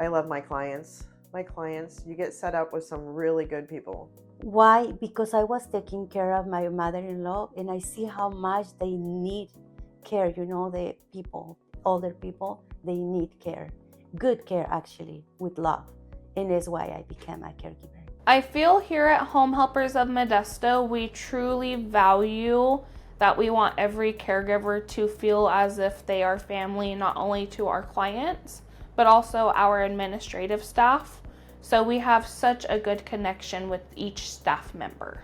I love my clients. You get set up with some really good people. Why? Because I was taking care of my mother-in-law and I see how much they need care. The people, older people, they need care. Good care, actually, with love. And that's why I became a caregiver. I feel here at Home Helpers of Modesto, we truly value that we want every caregiver to feel as if they are family, not only to our clients, but also our administrative staff. So we have such a good connection with each staff member.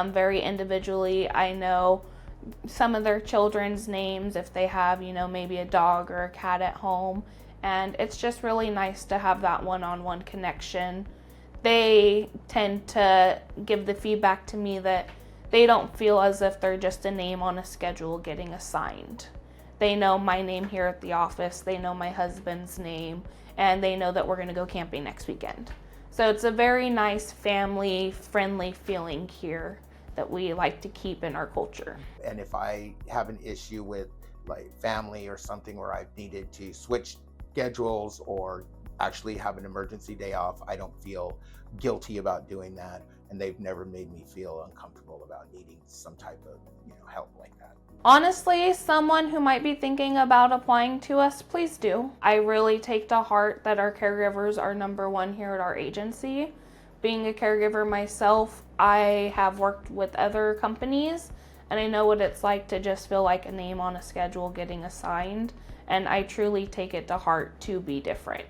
Very individually, I know some of their children's names if they have, maybe a dog or a cat at home. And it's just really nice to have that one-on-one connection. They tend to give the feedback to me that they don't feel as if they're just a name on a schedule getting assigned. They know my name here at the office, they know my husband's name, and they know that we're going to go camping next weekend. So it's a very nice family-friendly feeling here that we like to keep in our culture. And if I have an issue with like family or something where I've needed to switch schedules or actually have an emergency day off, I don't feel guilty about doing that, and they've never made me feel uncomfortable about needing some type of help like that. Honestly, someone who might be thinking about applying to us, please do. I really take to heart that our caregivers are number one here at our agency. Being a caregiver myself, I have worked with other companies and I know what it's like to just feel like a name on a schedule getting assigned, and I truly take it to heart to be different.